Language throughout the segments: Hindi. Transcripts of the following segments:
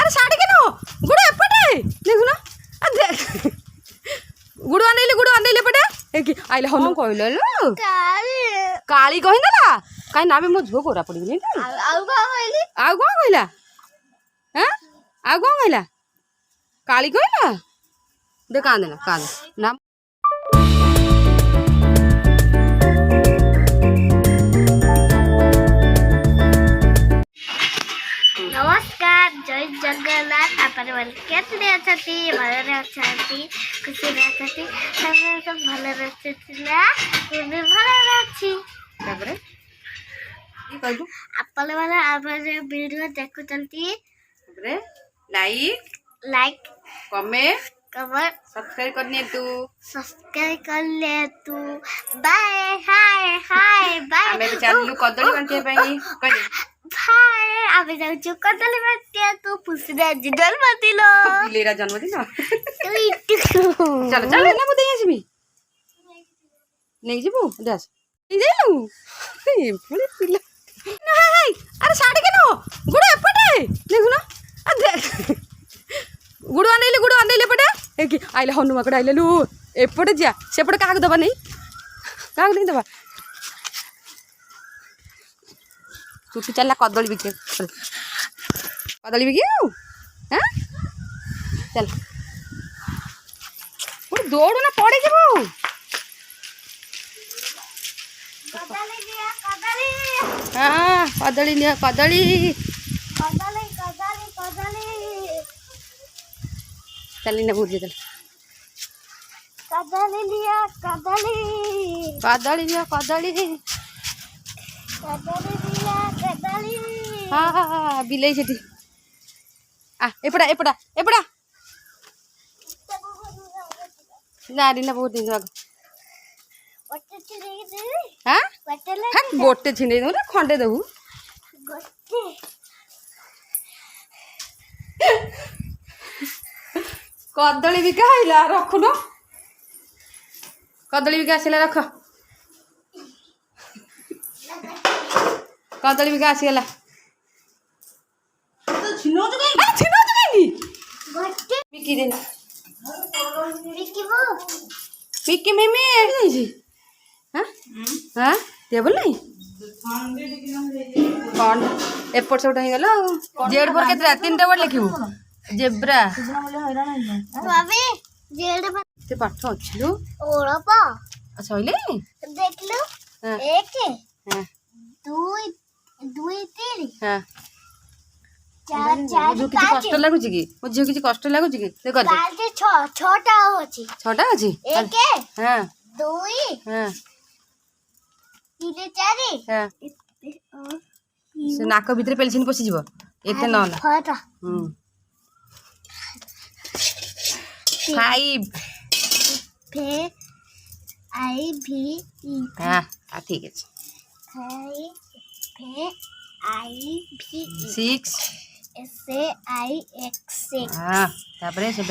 अरे साड़ी के नो गुड़ एपटे देखुना गुड़ आंदेले पटे एकी आइले हनु कहले लो काली कहिनला काई नाबे मो झो गोरा पड़ी गेली आउ को कहला हैं आउ को कहला काली कहला दे कांदेला कांद ना नमस्कार जय जगन्नाथ आपण मन केतने अछती भलरे अछती खुशी रे अछती सब भलरे अछती ना मैं भलरे अछि तापरे की कहू आपण वाला आवाज वीडियो देखु चलती तापरे लाइक कमेंट सब्सक्राइब करने कर ले तू बाय हाय बाय हमें चैनल कदली बनते पई कही हाय आबे जाऊ कदली बनते तू पुसरे जिडल मतिलो बिलेरा जन्मदिन चलो चलो ना बुदे आसीबी नहीं जीबू दास नहीं जाइलु फुली पिला हाय अरे साड़ी के नो गुड़ एपटे देखुना गुड़ आंदेले पटे एकी आइले हनु मकड़ आइले लु एपटे जा सेपटे काग दबा नहीं काग नहीं दबा चुटी चलला कदली बिके हैं चल वो दौड़ ना पड़े जब हाँ कदली लिया कदली चल ना भूल चल कदली लिया हाँ बिलाई से एपड़ा ना बहुत दिन हाँ गोटे छिंडे दू ना खंडे देबू कदली बिका आइला रखुन कदली बिका आसला रख कदली बिका आसीगला बिकी देना बिकी मिमी हाँ हाँ टेबल नहीं कौन एपट सेपट हो गला जेड पर केतरा 3 टेबल लिखिबू जेब्रा बाबी जेड पर ते पाठ अच्छी ओळपा सइले देख लो हाँ 1 हाँ 2 3 हाँ 4 4 जो किसी कष्ट लागु छी की ओ जे किसी कष्ट लागु छी की ते कर दे 5 6 टा होची 6टा अछि 1 हां 2 हां 3 4 हां से नाक भीतर पेलसिन पसी जीवो एते न ना फटा 5 आई भी हां ठीक है 6 से आई एक्स हां तापरे 7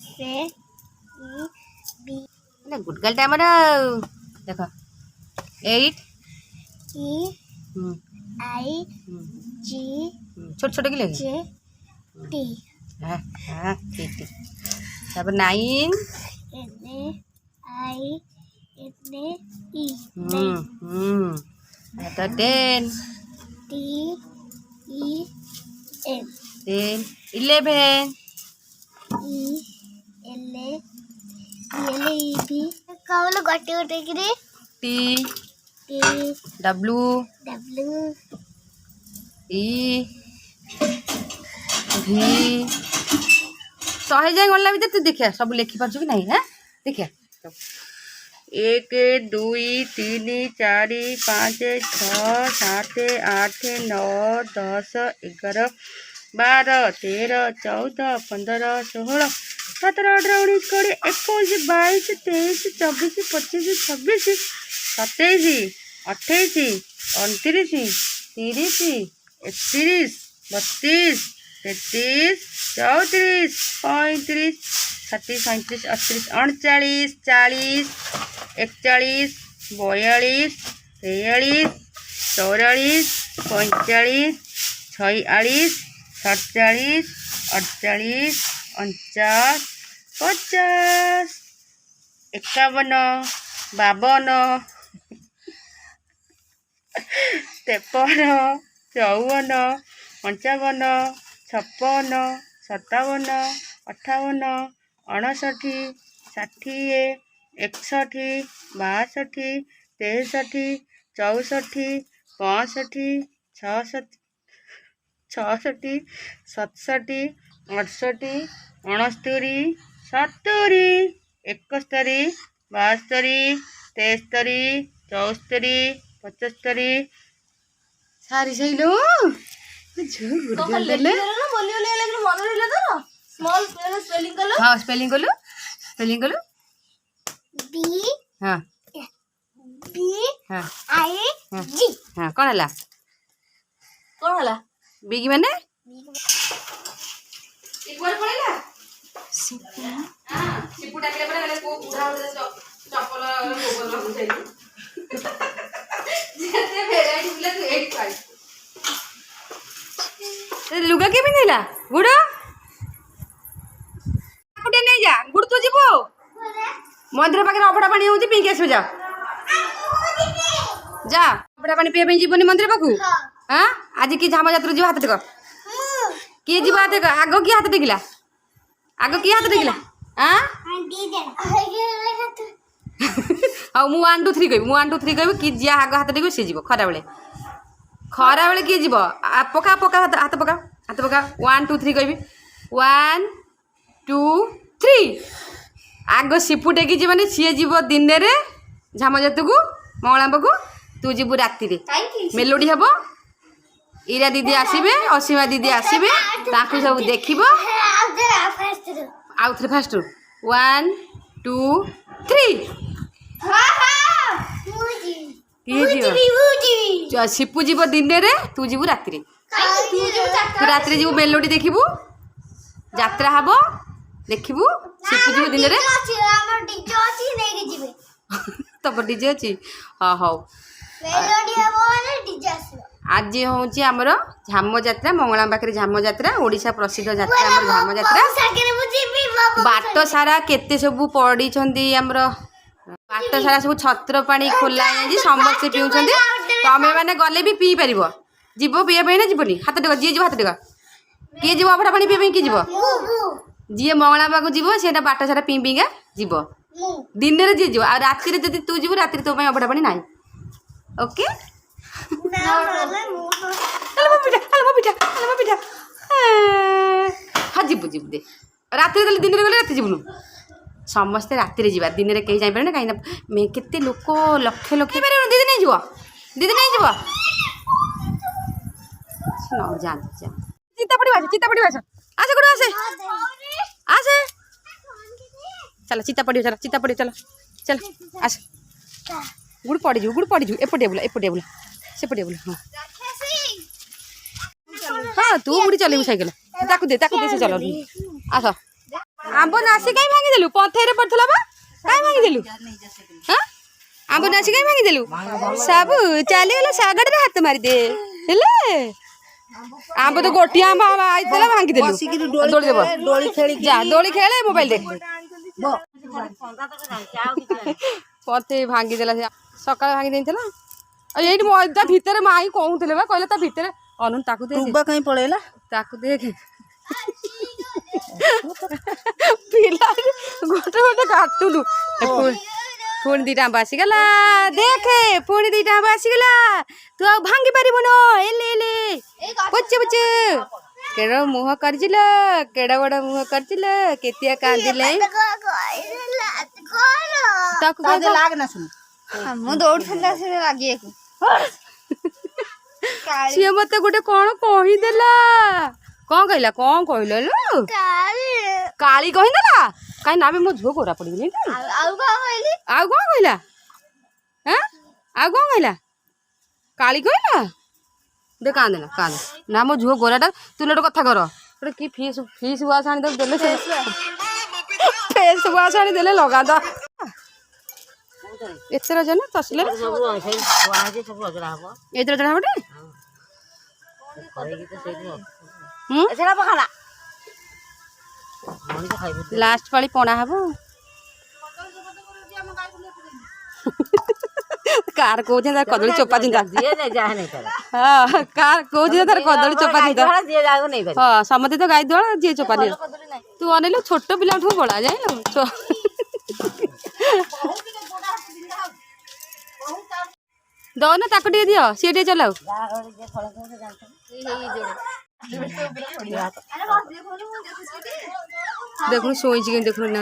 से बी ना गुड गर्ल टाइम देखो 8 ई आई जी छोट छोट के लगे जे टी हाँ हाँ ठीक तापर 9 एन आई एन ई तो 10 T E N 11 E L E V कौन गोटे गोटे किरे टी टी डब्ल्यू ई भी 100 जाए गला भी तू देखिए सब लिखि पार्छ कि नहीं है देखिए 1 2 3 4 5 6 7 8 9 10 11 12 13 14 15 16 17 18 19 20 21 22 23 24 25 26 27 28 29 30 31 32 33 34 35 36 37 38 39 40 41 42 43 44 45 46 46 47 48 49 50 51 52 53 54 55 56 57 58 59 60 61 62 63 64 65 66 67 68 69 70 71 73 73 74 75 सारी सही लो हाँ स्पेलिंग कलु बी हाँ बी हाँ आई जी हाँ कौन है बिगी माने एक बार पड़ेगा सिपू डाकले पड़ा गले को बुढ़ा हो चप्पल गोबर हो जाई जेते भेराइटी मिला तू एक खाई ए लुगा के पिंदिला गुडो कुटे नहीं जा गुड तू जीवो मंदिर पाखे अबड़ा पानी होउची पीके आसो जा जा अबड़ा पानी पिए जीवनी मंदिर पाखु हाँ आज कि झाम जात्रा जीव हाथ टेक किए जीव हाथ टेक आग किए हाथ टेकिला आग किए हाथ टेकिला हाँ हाँ मु 1 2 3 कहबी मु 1 2 3 कहबी कि जिया आग हाथ टेक सी जीव खरा बेले किए जीव पका पका हाथ पका 1 2 3 कहबी 1 2 3 आग सिपु टेकी जीवनी सी जीव दिन रे झाम जातु को मंगलांब को तू जीवु राति रे मेलोडी हबो इरा दीदी आसीबे असीमा दीदी आसीबे ताकू सब देखिबो आउ थ्री फास्ट 1 2 3 ये सिपु जीव दिन रे तू जीवु राति रे तू राति रे जीवु मेलोडी देखिबु यात्रा हबो देखिबु सिपु जीव दिन रे तब डीजे अच्छी हाँ हाँ आज हूँ आमर झाम जात्रा मंगला पाखे झाम जात्रा ओडिशा प्रसिद्ध जात्रा आमर झाम जात्रा बाट सारा केते सब पड़ी आमर बाट सारा सब छत्र पानी खोला समस्ते पीऊँ तमें मैंने गले भी पी पार जीव पीवा ना जीवनी हाथ टेक जी जीव हाथ टेक किए जीव अभड़ा पानी पीवा किए जीव जी मंगला पाक जीव से बाट सारा पी पीका जीव दिन में जी जीव राति जब तू जीव राति तो अभड़ा पानी ना ओके हाँ जीव जीव दे राति दिन में गले राति जीवनु समस्ते राति जीवा दिन में कहीं जापर ना कहीं केते लोक लक्ष लक्ष दीदी नहीं जीव दीदी नहीं जीव जा चिता पड़ी आसे गुड आसे चल चिता पड़ी चल चल आस गुड़ पड़जु एपटे बुला सेपटे बुला हाँ तू बुढ़ी चलेबू साइकेल ताकू दे से चल आस आंब नासी कहीं भांगीदेलु पथर पड़ता बा कहीं भांगीदेलु हाँ आंब नासी कहीं भांगीदेलु सब चलीगला सागड़ हाथ मारिदे आंब तो गोटी आंब आईला भांगीदेलु दोली खेले मोबाइल देख पथे भांगीदेला सकाल भांगी देला ये मजा भितर माई कहूले बा कहले भितर अनु ताकू दे कहीं पड़ेला ताकू देख पिला गोटे गोटे काटुलु पुणी दीटा आंब आसीगला देखे पुणी दीटा आंब आसीगला तू आ भांगी पारिबो न एले पुच पुच केड़ मुह करजिल केड़ बड़ मुह करजिल केतिया कांदिले ताकू कांदे लाग ना सुन हम दौड़ थला से लागी सी मते गोटे कौन कहीदेला कौन कहला कौन कहल लो काली कहीदेला कहीं ना मो झुओ गोरा पड़ी आउ कौन कहला हाँ आउ कौन कहला काली कहला दे कांदेला ना मो झुओ गोराटा तू लोट कथा कर कि फीस वास आनी देले फेस वास आनी देले लगा दा एतर जन तसले एतर जन हबटे लास्ट पाली पणा हब कार कौचे तार कदली चोपा चिंता हाँ कार कौचे तार कदली चोपा चिंता हाँ समते तो गाई दुआल जी चोपा नि तू अनेलु छोट पिला बड़ा जाए दौन ताक टे दियो सी टे चलाऊ देखु शोच के देखु ना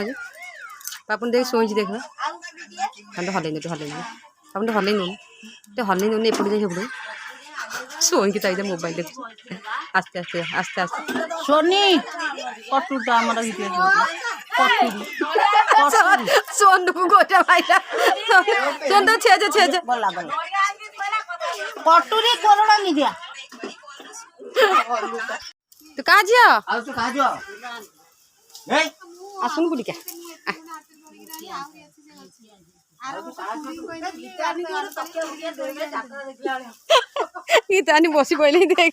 पापन देख शोच देख हम तो हल्ले अपन तो हल्ले नून एपट जाए सब शोन की ताई मोबाइल देख आस्ते आस्ते आस्ते आस्ते सोनी कटुटा हमर हिते सोन को गोटा भाईला सोन तो छे बोला कटुरी कोरोना नि दिया तो का जिया आ तो खा जो ए आसुन गुडी के गीतानी बसी पहिले देख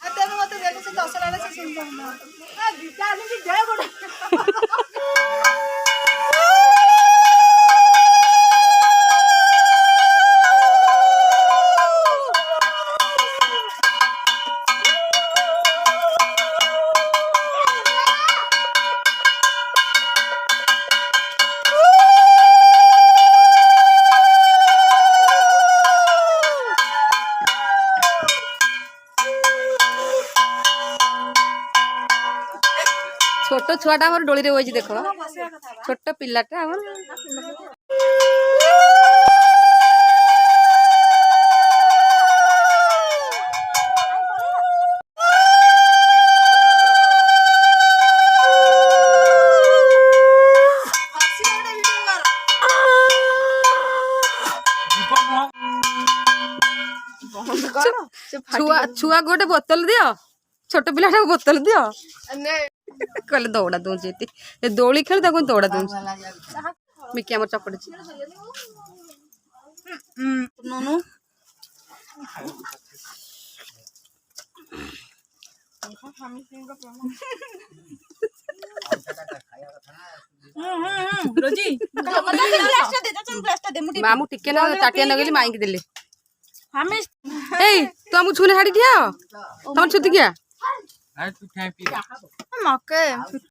छोट छुआटा हमर डोली रे होई देखो छोट पिल्लाटा हमर छुआ गोटे बोतल दियो छोट पिलाटा बोतल दियो कहले दौड़ा दूची दौड़ी खेल ताको दौड़ा दूची मिकी आम चपड़ नोनू रोजी मामू टिके ना ताटिया नगेली माई के देले हम ए तू हमू छुने हाड़ी ठिया तुम छुती क्या मके